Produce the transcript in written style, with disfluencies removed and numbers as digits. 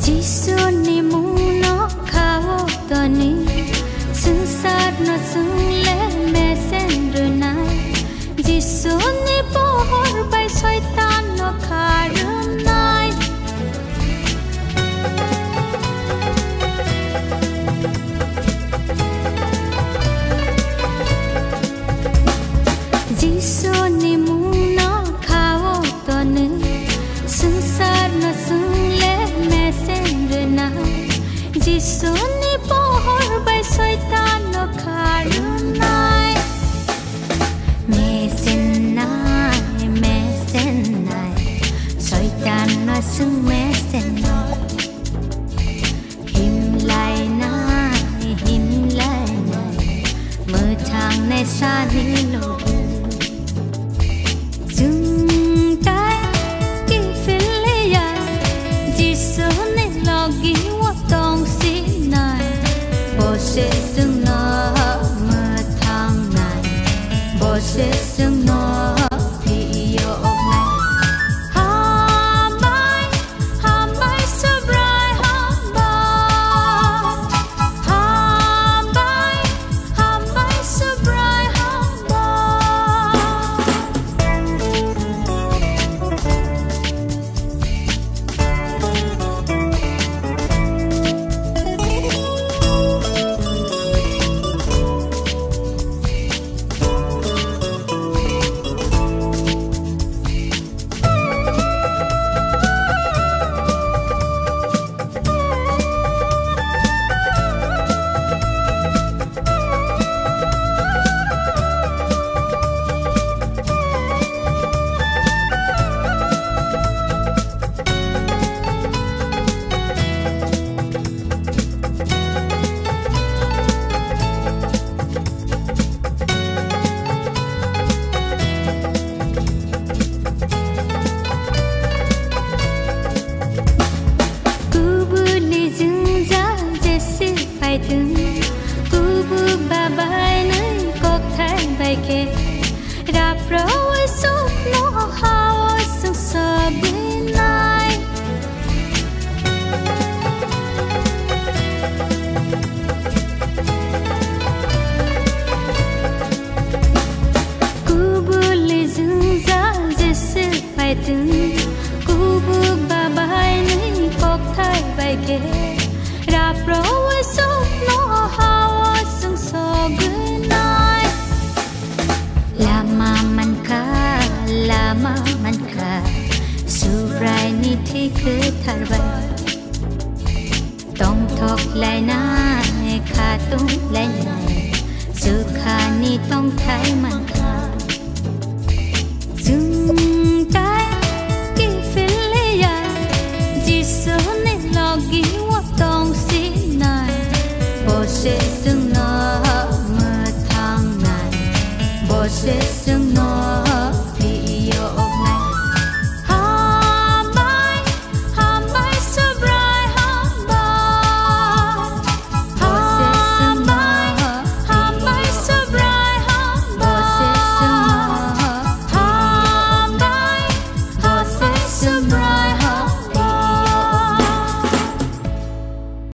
Jisuni muno khao tani Sunsar no sunle messenger nai Jisuni pohor bai soitan no kharun nai Jisuni muno khao tani Sunsar no sunle messenger nai Jisuni pohor bai soitan no kharun nai Mesen nai soitan no sung mesen nai Him lai nai mơ thang nai sa ni lo Dung tai ki phile ya Jisuni logi wa tong si nai Bo se sung no mơ thang nai Bo se sung no pi yo nai Ham bai so brai ham bai so brai ham Kubu babai nai kok thai bai ke rap roi sup no hao sung sabinai Kubu le zungza jese pai tung Kubu babai nai kok thai bai ke rap roi sup no hao sung sabinai Lama man kha Subrai ni thi cứ thar bai Tong thok lai nai kha tung lai nai Su kha ni tong thai man kha Dung tai ki phile ya Jisuni logi wa tong si nai Bo se sung no mơ thang nai Bo se sung no